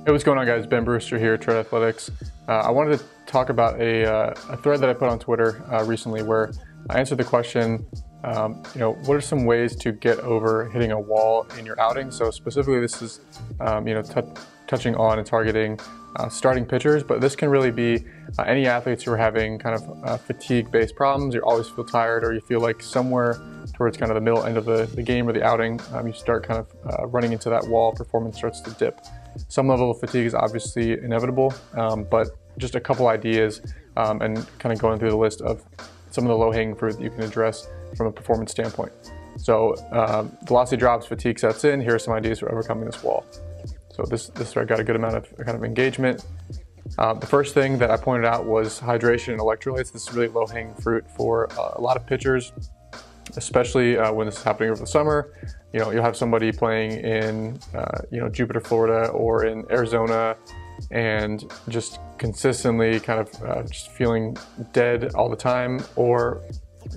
Hey, what's going on, guys? Ben Brewster here, Tread Athletics. I wanted to talk about a thread that I put on Twitter recently where I answered the question, what are some ways to get over hitting a wall in your outing? So specifically, this is, touching on and targeting starting pitchers, but this can really be any athletes who are having kind of fatigue-based problems. You always feel tired, or you feel like somewhere towards kind of the middle end of the game or the outing, you start kind of running into that wall, performance starts to dip. Some level of fatigue is obviously inevitable, but just a couple ideas and kind of going through the list of some of the low-hanging fruit that you can address from a performance standpoint. So velocity drops, fatigue sets in. Here are some ideas for overcoming this wall. So this thread got a good amount of kind of engagement. The first thing that I pointed out was hydration and electrolytes. This is really low-hanging fruit for a lot of pitchers, especially when this is happening over the summer. You'll have somebody playing in Jupiter, Florida, or in Arizona, and just consistently kind of just feeling dead all the time, or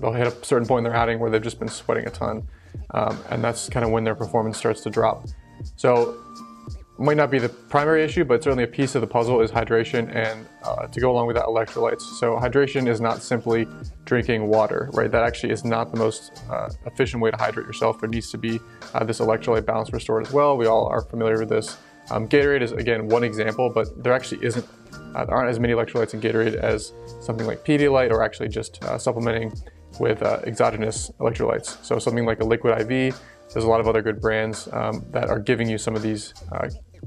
they'll hit a certain point in their outing where they've just been sweating a ton, and that's kind of when their performance starts to drop. So might not be the primary issue, but certainly a piece of the puzzle is hydration, and to go along with that, electrolytes. So hydration is not simply drinking water, right? That actually is not the most efficient way to hydrate yourself. There needs to be this electrolyte balance restored as well. We all are familiar with this. Gatorade is, again, one example, but there actually there aren't as many electrolytes in Gatorade as something like Pedialyte, or actually just supplementing with exogenous electrolytes. So something like a liquid IV. There's a lot of other good brands that are giving you some of these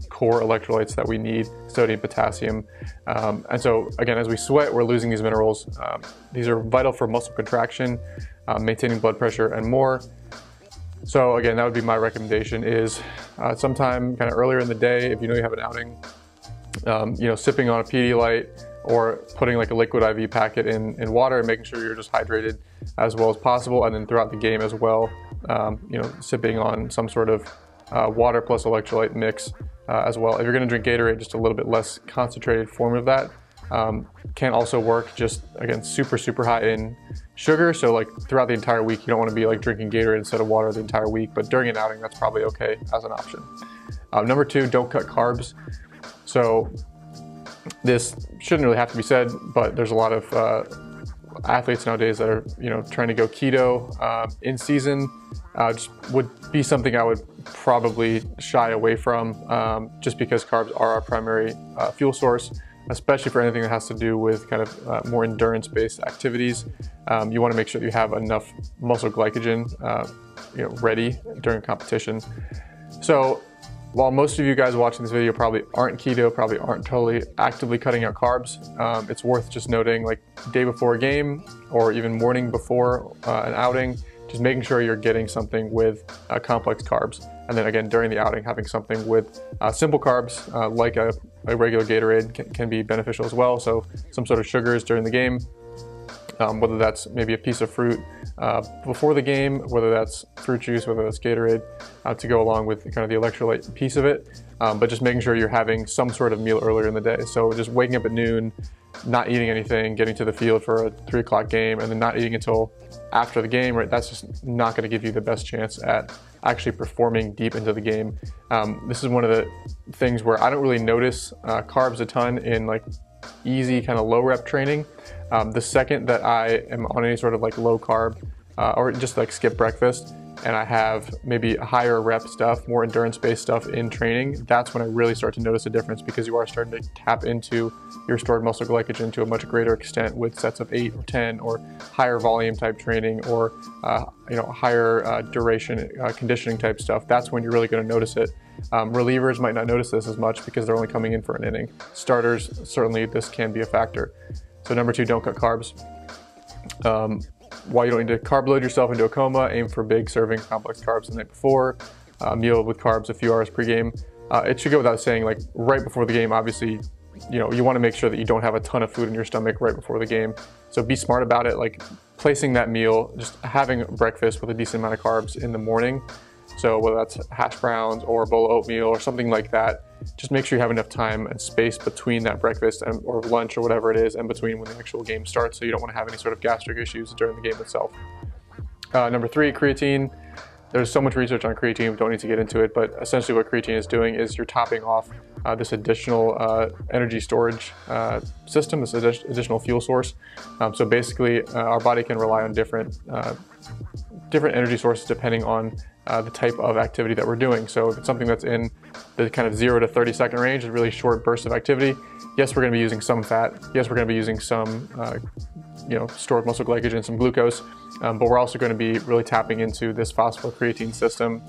core electrolytes that we need, sodium, potassium. And so again, as we sweat, we're losing these minerals. These are vital for muscle contraction, maintaining blood pressure, and more. So again, that would be my recommendation is sometime kind of earlier in the day, if you know you have an outing, sipping on a Pedialyte or putting like a liquid IV packet in water and making sure you're just hydrated as well as possible. And then throughout the game as well, sipping on some sort of water plus electrolyte mix as well. If you're going to drink Gatorade, just a little bit less concentrated form of that can also work. Just again, super high in sugar. So like throughout the entire week, you don't want to be like drinking Gatorade instead of water the entire week, but during an outing, that's probably okay as an option. Number two, don't cut carbs. So this shouldn't really have to be said, but there's a lot of athletes nowadays that are trying to go keto in season. Just would be something I would probably shy away from, just because carbs are our primary fuel source, especially for anything that has to do with kind of more endurance-based activities. You want to make sure that you have enough muscle glycogen ready during competition. So while most of you guys watching this video probably aren't keto, probably aren't totally actively cutting out carbs, it's worth just noting, like day before a game or even morning before an outing, just making sure you're getting something with complex carbs. And then again, during the outing, having something with simple carbs, like a regular Gatorade can be beneficial as well. So some sort of sugars during the game, whether that's maybe a piece of fruit before the game, whether that's fruit juice, whether that's Gatorade, to go along with kind of the electrolyte piece of it. But just making sure you're having some sort of meal earlier in the day. So just waking up at noon, not eating anything, getting to the field for a 3 o'clock game, and then not eating until after the game, right? That's just not going to give you the best chance at actually performing deep into the game. This is one of the things where I don't really notice carbs a ton in like easy kind of low rep training. The second that I am on any sort of like low carb or just like skip breakfast, and I have maybe higher rep stuff, more endurance-based stuff in training, that's when I really start to notice a difference, because you are starting to tap into your stored muscle glycogen to a much greater extent with sets of 8 or 10 or higher volume type training, or higher duration conditioning type stuff. That's when you're really going to notice it. Relievers might not notice this as much because they're only coming in for an inning. Starters, certainly this can be a factor. So number two, don't cut carbs. While you don't need to carb load yourself into a coma, aim for big serving complex carbs the night before. Meal with carbs a few hours pre-game. It should go without saying, like right before the game, obviously, you want to make sure that you don't have a ton of food in your stomach right before the game. So be smart about it, like placing that meal, just having breakfast with a decent amount of carbs in the morning. So whether that's hash browns or a bowl of oatmeal or something like that, just make sure you have enough time and space between that breakfast or lunch or whatever it is, and between when the actual game starts, so you don't want to have any sort of gastric issues during the game itself. Number three, creatine. There's so much research on creatine, we don't need to get into it, but essentially what creatine is doing is you're topping off this additional energy storage system, this additional fuel source. So basically, our body can rely on different energy sources depending on the type of activity that we're doing. So if it's something that's in the kind of 0 to 30-second range, a really short burst of activity, yes, we're going to be using some fat. Yes, we're going to be using some stored muscle glycogen, some glucose, but we're also going to be really tapping into this phosphocreatine system.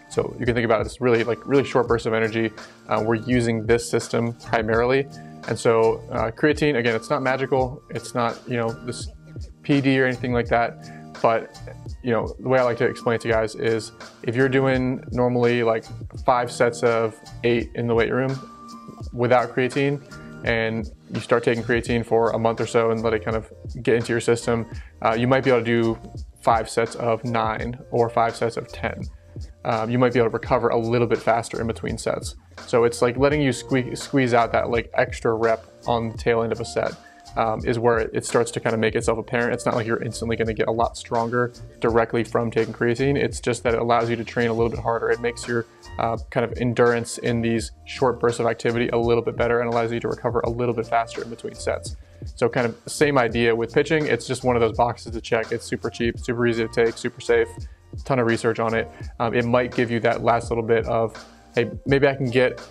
So you can think about it as really short bursts of energy. We're using this system primarily. And so creatine, again, it's not magical. It's not, this PD or anything like that. But, the way I like to explain it to guys is if you're doing normally like 5 sets of 8 in the weight room without creatine, and you start taking creatine for a month or so and let it kind of get into your system, you might be able to do 5 sets of 9 or 5 sets of 10. You might be able to recover a little bit faster in between sets. So it's like letting you squeeze out that like extra rep on the tail end of a set is where it starts to kind of make itself apparent. It's not like you're instantly going to get a lot stronger directly from taking creatine. It's just that it allows you to train a little bit harder. It makes your kind of endurance in these short bursts of activity a little bit better and allows you to recover a little bit faster in between sets. So kind of same idea with pitching. It's just one of those boxes to check. It's super cheap, super easy to take, super safe. Ton of research on it. It might give you that last little bit of, hey, maybe I can get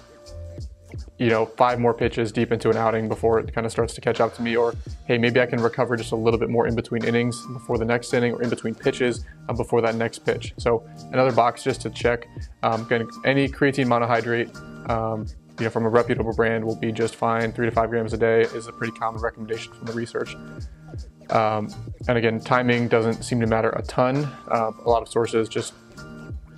5 more pitches deep into an outing before it kind of starts to catch up to me, or hey, maybe I can recover just a little bit more in between innings before the next inning, or in between pitches before that next pitch. So another box just to check. Any creatine monohydrate from a reputable brand will be just fine. 3 to 5 grams a day is a pretty common recommendation from the research. And again, timing doesn't seem to matter a ton. A lot of sources just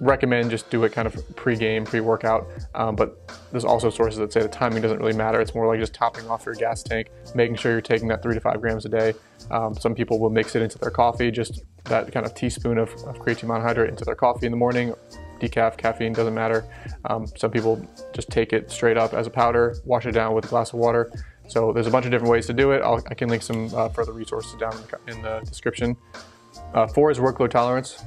recommend just do it kind of pre-game, pre-workout, but there's also sources that say the timing doesn't really matter. It's more like just topping off your gas tank, making sure you're taking that 3 to 5 grams a day. Some people will mix it into their coffee, just that kind of teaspoon of creatine monohydrate into their coffee in the morning. Decaf, caffeine, doesn't matter. Some people just take it straight up as a powder, wash it down with a glass of water. So there's a bunch of different ways to do it. I can link some further resources down in the description. 4 is workload tolerance.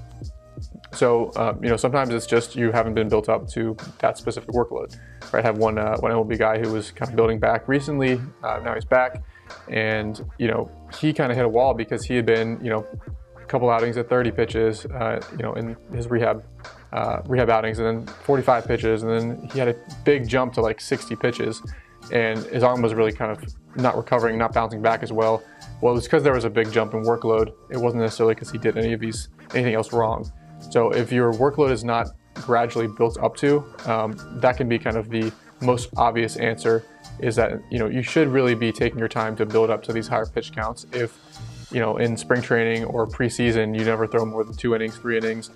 So, sometimes it's just you haven't been built up to that specific workload. Right? I have one MLB guy who was kind of building back recently. Now he's back, and he kind of hit a wall because he had been a couple outings at 30 pitches, in his rehab outings, and then 45 pitches, and then he had a big jump to like 60 pitches, and his arm was really kind of not recovering, not bouncing back as well. Well, it was because there was a big jump in workload. It wasn't necessarily because he did anything else wrong. So if your workload is not gradually built up to, that can be kind of the most obvious answer, is that you should really be taking your time to build up to these higher pitch counts. If in spring training or preseason you never throw more than 2 innings, 3 innings,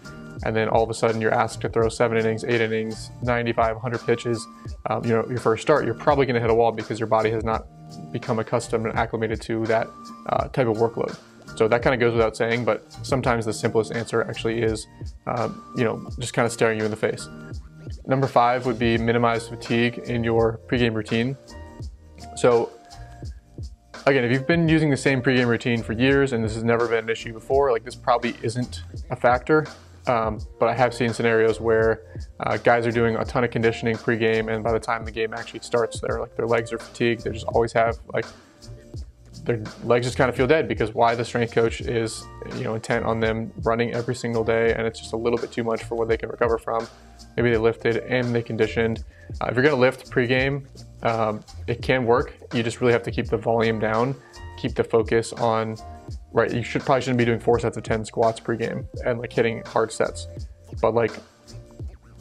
and then all of a sudden you're asked to throw 7 innings, 8 innings, 95, 100 pitches, your first start, you're probably going to hit a wall because your body has not become accustomed and acclimated to that type of workload. So that kind of goes without saying, but sometimes the simplest answer actually is, just kind of staring you in the face. Number 5 would be minimize fatigue in your pregame routine. So again, if you've been using the same pregame routine for years and this has never been an issue before, like this probably isn't a factor. But I have seen scenarios where guys are doing a ton of conditioning pregame, and by the time the game actually starts, their legs are fatigued. They just always have their legs just kind of feel dead, because why? The strength coach is intent on them running every single day, and it's just a little bit too much for what they can recover from. Maybe they lifted and they conditioned. If you're going to lift pregame, it can work. You just really have to keep the volume down, keep the focus on. Right, you probably shouldn't be doing 4 sets of 10 squats pregame and hitting hard sets, but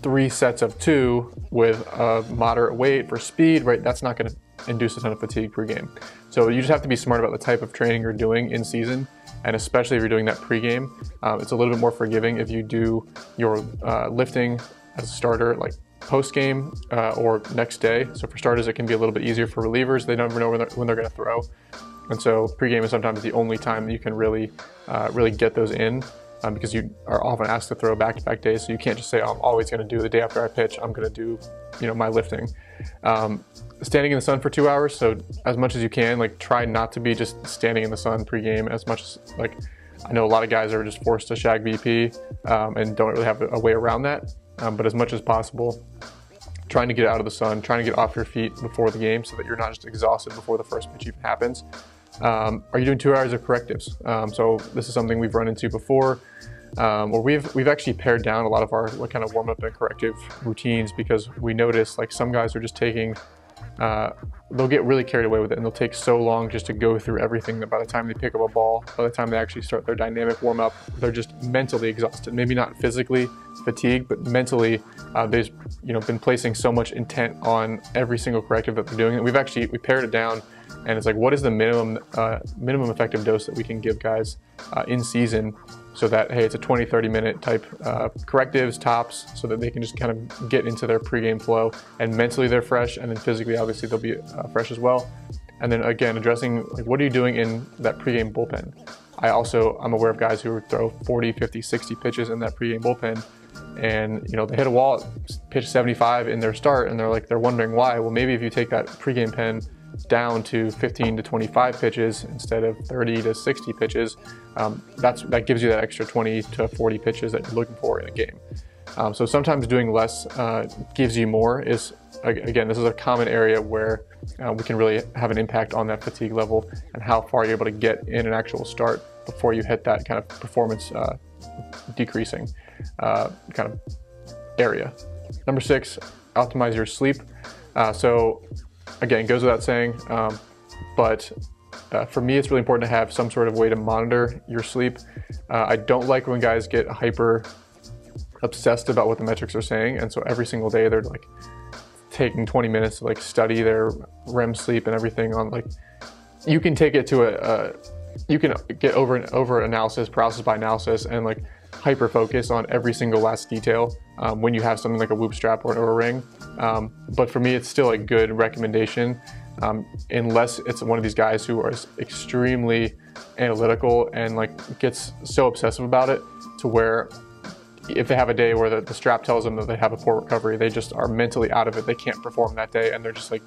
3 sets of 2 with a moderate weight for speed, right? That's not going to induce a ton of fatigue pregame. So you just have to be smart about the type of training you're doing in season, and especially if you're doing that pregame. It's a little bit more forgiving if you do your lifting as a starter, post game or next day. So for starters, it can be a little bit easier for relievers. They never know when they're going to throw. And so pregame is sometimes the only time that you can really get those in, because you are often asked to throw back-to-back days. So you can't just say, oh, I'm always going to do the day after I pitch, I'm going to do my lifting. Standing in the sun for 2 hours. So as much as you can, try not to be just standing in the sun pregame as much as I know a lot of guys are just forced to shag BP and don't really have a way around that. But as much as possible, trying to get out of the sun, trying to get off your feet before the game so that you're not just exhausted before the first pitch even happens. Are you doing 2 hours of correctives? So this is something we've run into before, or we've actually pared down a lot of our kind of warm up and corrective routines, because we notice like some guys are just taking, they'll get really carried away with it, and they'll take so long just to go through everything that by the time they pick up a ball, by the time they actually start their dynamic warm up, they're just mentally exhausted. Maybe not physically fatigued, but mentally they've been placing so much intent on every single corrective that they're doing that we pared it down. And it's like, what is the minimum effective dose that we can give guys in season, so that, hey, it's a 20-30 minute type correctives tops, so that they can just kind of get into their pregame flow, and mentally they're fresh, and then physically obviously they'll be fresh as well. And then again, addressing like, what are you doing in that pregame bullpen? I'm aware of guys who throw 40, 50, 60 pitches in that pregame bullpen, and they hit a wall at pitch 75 in their start, and they're wondering why. Well, maybe if you take that pregame pen down to 15 to 25 pitches instead of 30 to 60 pitches, that gives you that extra 20 to 40 pitches that you're looking for in a game. So sometimes doing less gives you more. Again, this is a common area where we can really have an impact on that fatigue level and how far you're able to get in an actual start before you hit that kind of performance decreasing kind of area. Number 6, optimize your sleep. So again, goes without saying, but for me, it's really important to have some sort of way to monitor your sleep. I don't like when guys get hyper obsessed about what the metrics are saying, and so every single day they're like taking 20 minutes to like study their REM sleep and everything on like, you can take it to you can get over analysis, paralysis by analysis, and like hyper focus on every single last detail when you have something like a whoop strap or a ring. But for me, it's still a good recommendation, unless it's one of these guys who are extremely analytical and like gets so obsessive about it to where if they have a day where the strap tells them that they have a poor recovery, they just are mentally out of it. They can't perform that day, and they're just like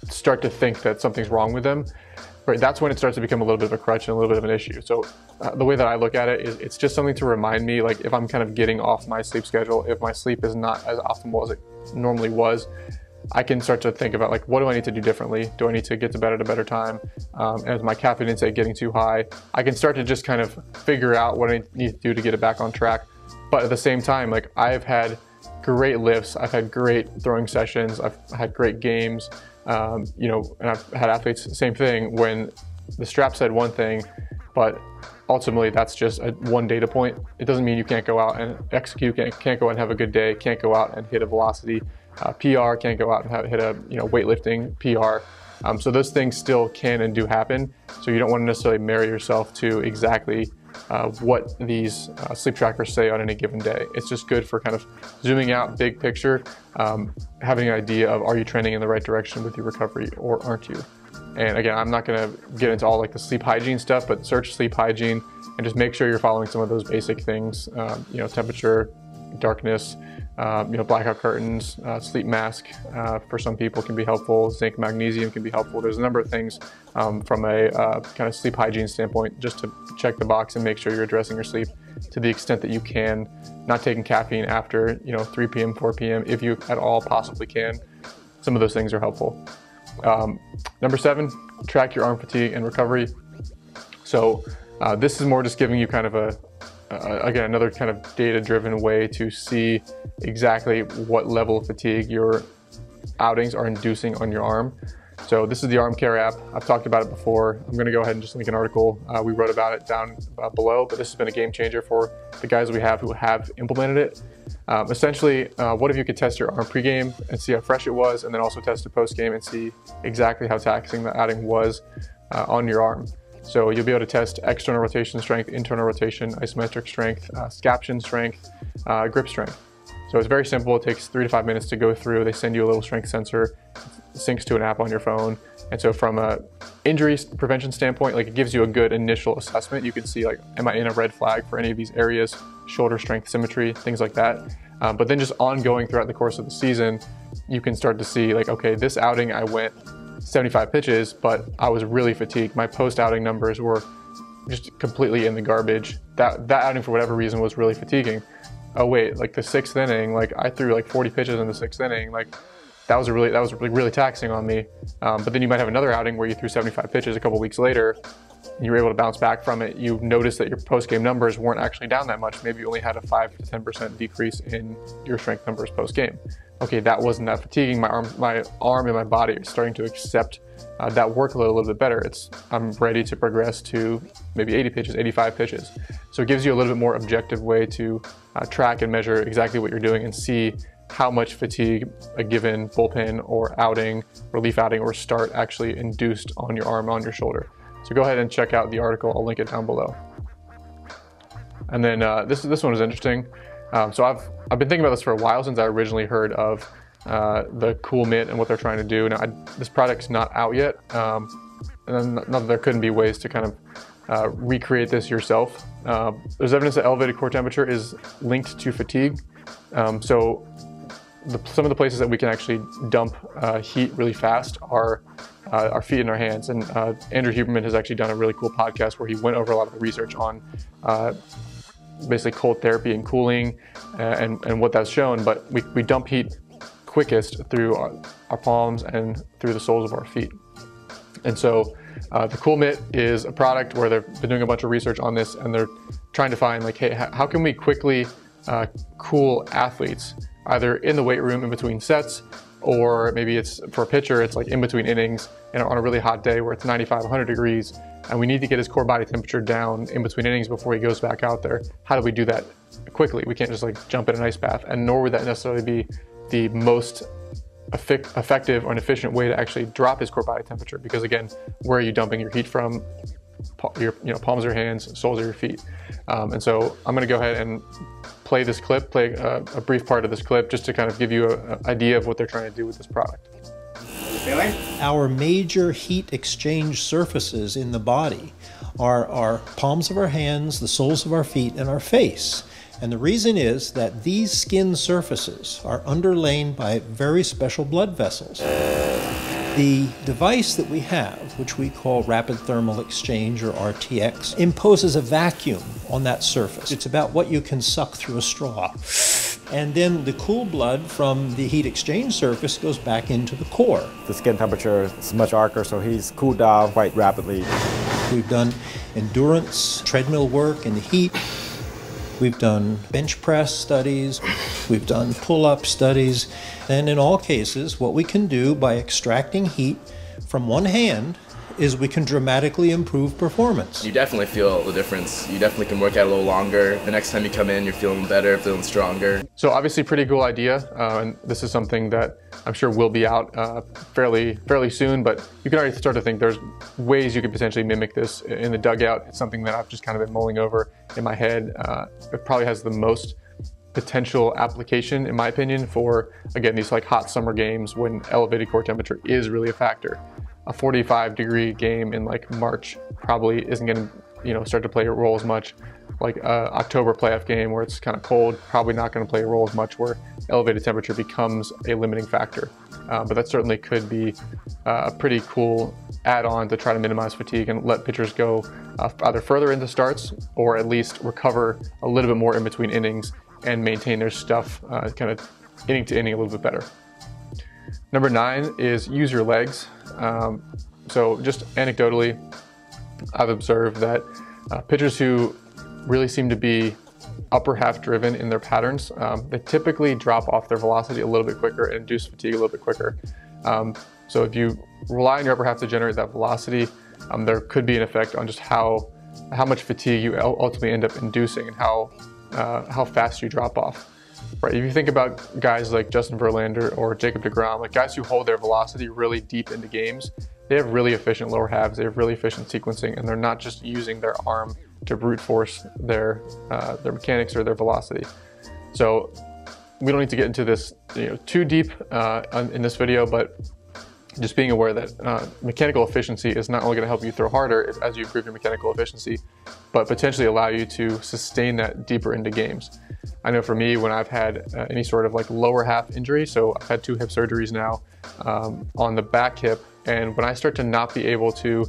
start to think that something's wrong with them. Right, that's when it starts to become a little bit of a crutch and a little bit of an issue. So the way that I look at it is it's just something to remind me, like if I'm kind of getting off my sleep schedule, if my sleep is not as optimal as it normally was, I can start to think about like, what do I need to do differently? Do I need to get to bed at a better time? And is my caffeine intake getting too high? I can start to just kind of figure out what I need to do to get it back on track. But at the same time, like I've had great lifts, I've had great throwing sessions, I've had great games. And I've had athletes, same thing, when the strap said one thing, but ultimately that's just one data point. It doesn't mean you can't go out and execute, can't go out and have a good day, can't go out and hit a velocity PR, can't go out and hit a weightlifting PR. So those things still can and do happen. So you don't want to necessarily marry yourself to exactly what these sleep trackers say on any given day. It's just good for kind of zooming out, big picture, having an idea of, are you trending in the right direction with your recovery or aren't you? And again, I'm not going to get into all like the sleep hygiene stuff, but search sleep hygiene and just make sure you're following some of those basic things, temperature, darkness, blackout curtains, sleep mask for some people can be helpful, zinc, magnesium can be helpful. There's a number of things from a kind of sleep hygiene standpoint, just to check the box and make sure you're addressing your sleep to the extent that you can, not taking caffeine after 3 p.m., 4 p.m. if you at all possibly can. Some of those things are helpful. Number 7, track your arm fatigue and recovery. So this is more just giving you kind of again, another kind of data-driven way to see exactly what level of fatigue your outings are inducing on your arm. So this is the Arm Care app. I've talked about it before. I'm going to go ahead and just link an article. We wrote about it down below, but this has been a game changer for the guys we have who have implemented it. Essentially, what if you could test your arm pregame and see how fresh it was, and then also test it postgame and see exactly how taxing the outing was on your arm. So you'll be able to test external rotation strength, internal rotation, isometric strength, scaption strength, grip strength. So it's very simple. It takes 3 to 5 minutes to go through. They send you a little strength sensor, syncs to an app on your phone. And so from a injury prevention standpoint, like it gives you a good initial assessment. You can see like, am I in a red flag for any of these areas, shoulder strength, symmetry, things like that. But then just ongoing throughout the course of the season, you can start to see like, okay, this outing I went 75 pitches, but I was really fatigued. My post-outing numbers were just completely in the garbage. That outing, for whatever reason, was really fatiguing. oh wait, like the 6th inning, like I threw like 40 pitches in the 6th inning, like that was really taxing on me. But then you might have another outing where you threw 75 pitches a couple weeks later, and you were able to bounce back from it. You noticed that your post-game numbers weren't actually down that much. Maybe you only had a 5 to 10% decrease in your strength numbers post-game. Okay, that wasn't that fatiguing. My arm and my body are starting to accept that workload a little bit better. I'm ready to progress to maybe 80 pitches, 85 pitches. So it gives you a little bit more objective way to track and measure exactly what you're doing and see how much fatigue a given bullpen or outing, relief outing, or start actually induced on your arm, on your shoulder. So go ahead and check out the article. I'll link it down below. And then this one is interesting. So I've been thinking about this for a while, since I originally heard of the Cool Mitt and what they're trying to do. Now, this product's not out yet, and not that there couldn't be ways to kind of recreate this yourself. There's evidence that elevated core temperature is linked to fatigue. So some of the places that we can actually dump heat really fast are our feet and our hands. And Andrew Huberman has actually done a really cool podcast where he went over a lot of the research on basically cold therapy and cooling and what that's shown. But we dump heat quickest through our palms and through the soles of our feet. And so the Cool Mitt is a product where they've been doing a bunch of research on this, and they're trying to find, like, hey, how can we quickly cool athletes, either in the weight room in between sets, or maybe it's for a pitcher, it's like in between innings and on a really hot day where it's 95, 100 degrees, and we need to get his core body temperature down in between innings before he goes back out there. How do we do that quickly? We can't just like jump in an ice bath, and nor would that necessarily be the most effective or an efficient way to actually drop his core body temperature, because again, where are you dumping your heat from? Your palms of your hands, soles of your feet. And so I'm going to go ahead and play this clip, play a brief part of this clip, just to kind of give you an idea of what they're trying to do with this product. Our major heat exchange surfaces in the body are our palms of our hands, the soles of our feet, and our face. And the reason is that these skin surfaces are underlain by very special blood vessels. The device that we have, which we call rapid thermal exchange, or RTX, imposes a vacuum on that surface. It's about what you can suck through a straw. And then the cool blood from the heat exchange surface goes back into the core. The skin temperature is much darker, so he's cooled down quite rapidly. We've done endurance, treadmill work in the heat. We've done bench press studies, we've done pull-up studies, and in all cases, what we can do by extracting heat from one hand is we can dramatically improve performance. You definitely feel the difference. You definitely can work out a little longer. The next time you come in, you're feeling better, feeling stronger. So obviously pretty cool idea, and this is something that I'm sure will be out fairly soon, but you can already start to think there's ways you could potentially mimic this in the dugout. It's something that I've just kind of been mulling over in my head. It probably has the most potential application, in my opinion, for, again, these like hot summer games when elevated core temperature is really a factor. A 45-degree game in like March probably isn't going to, start to play a role as much. Like October playoff game where it's kind of cold, probably not going to play a role as much, where elevated temperature becomes a limiting factor. But that certainly could be a pretty cool add-on to try to minimize fatigue and let pitchers go either further into starts, or at least recover a little bit more in between innings and maintain their stuff kind of inning to inning a little bit better. Number 9 is use your legs. So just anecdotally, I've observed that pitchers who really seem to be upper half driven in their patterns, they typically drop off their velocity a little bit quicker and induce fatigue a little bit quicker. So if you rely on your upper half to generate that velocity, there could be an effect on just how much fatigue you ultimately end up inducing and how fast you drop off. Right, if you think about guys like Justin Verlander or Jacob deGrom, like guys who hold their velocity really deep into games, they have really efficient lower halves, they have really efficient sequencing, and they're not just using their arm to brute force their mechanics or their velocity. So we don't need to get into this too deep in this video, but just being aware that mechanical efficiency is not only going to help you throw harder as you improve your mechanical efficiency, but potentially allow you to sustain that deeper into games. I know for me, when I've had any sort of like lower half injury, so I've had 2 hip surgeries now on the back hip, and when I start to not be able to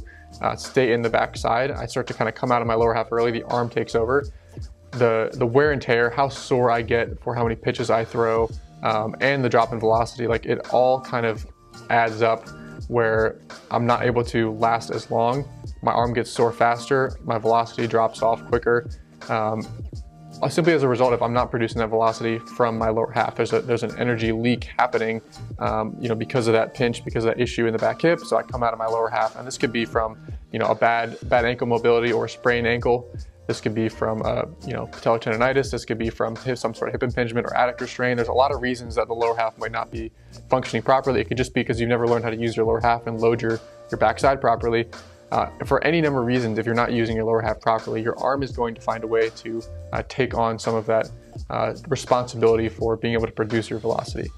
stay in the back side, I start to kind of come out of my lower half early, the arm takes over. the wear and tear, how sore I get for how many pitches I throw, and the drop in velocity, like it all kind of adds up where I'm not able to last as long. My arm gets sore faster, my velocity drops off quicker. Simply as a result, if I'm not producing that velocity from my lower half, there's an energy leak happening, because of that pinch, because of that issue in the back hip. So I come out of my lower half, and this could be from, a bad ankle mobility or a sprained ankle. This could be from, patellar tendonitis. This could be from some sort of hip impingement or adductor strain. There's a lot of reasons that the lower half might not be functioning properly. It could just be because you've never learned how to use your lower half and load your backside properly. For any number of reasons, if you're not using your lower half properly, your arm is going to find a way to take on some of that responsibility for being able to produce your velocity.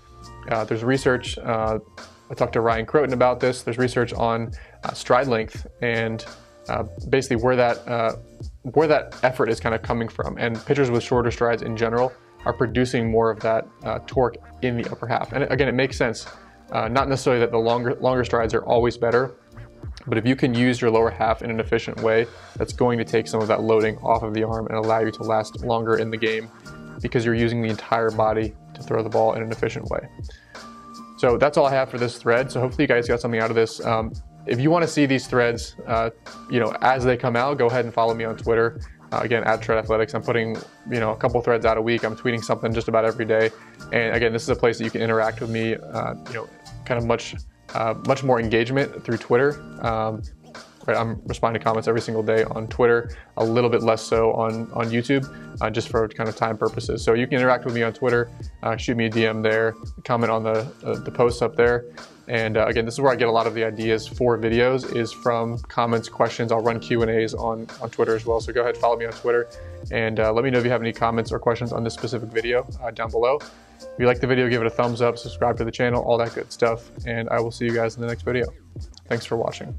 There's research, I talked to Ryan Croton about this. There's research on stride length and basically where that effort is kind of coming from. And pitchers with shorter strides in general are producing more of that torque in the upper half. And again, it makes sense. Not necessarily that the longer strides are always better, but if you can use your lower half in an efficient way, that's going to take some of that loading off of the arm and allow you to last longer in the game because you're using the entire body to throw the ball in an efficient way. So that's all I have for this thread. So hopefully you guys got something out of this. If you want to see these threads, as they come out, go ahead and follow me on Twitter. Again, @TreadAthletics. I'm putting, a couple threads out a week. I'm tweeting something just about every day. And again, this is a place that you can interact with me, kind of much more engagement through Twitter. I'm responding to comments every single day on Twitter, a little bit less so on YouTube, just for kind of time purposes. So you can interact with me on Twitter, shoot me a DM there, comment on the posts up there. And again, this is where I get a lot of the ideas for videos, is from comments, questions. I'll run Q&As on Twitter as well. So go ahead, follow me on Twitter, and let me know if you have any comments or questions on this specific video down below. If you like the video, give it a thumbs up, subscribe to the channel, all that good stuff. And I will see you guys in the next video. Thanks for watching.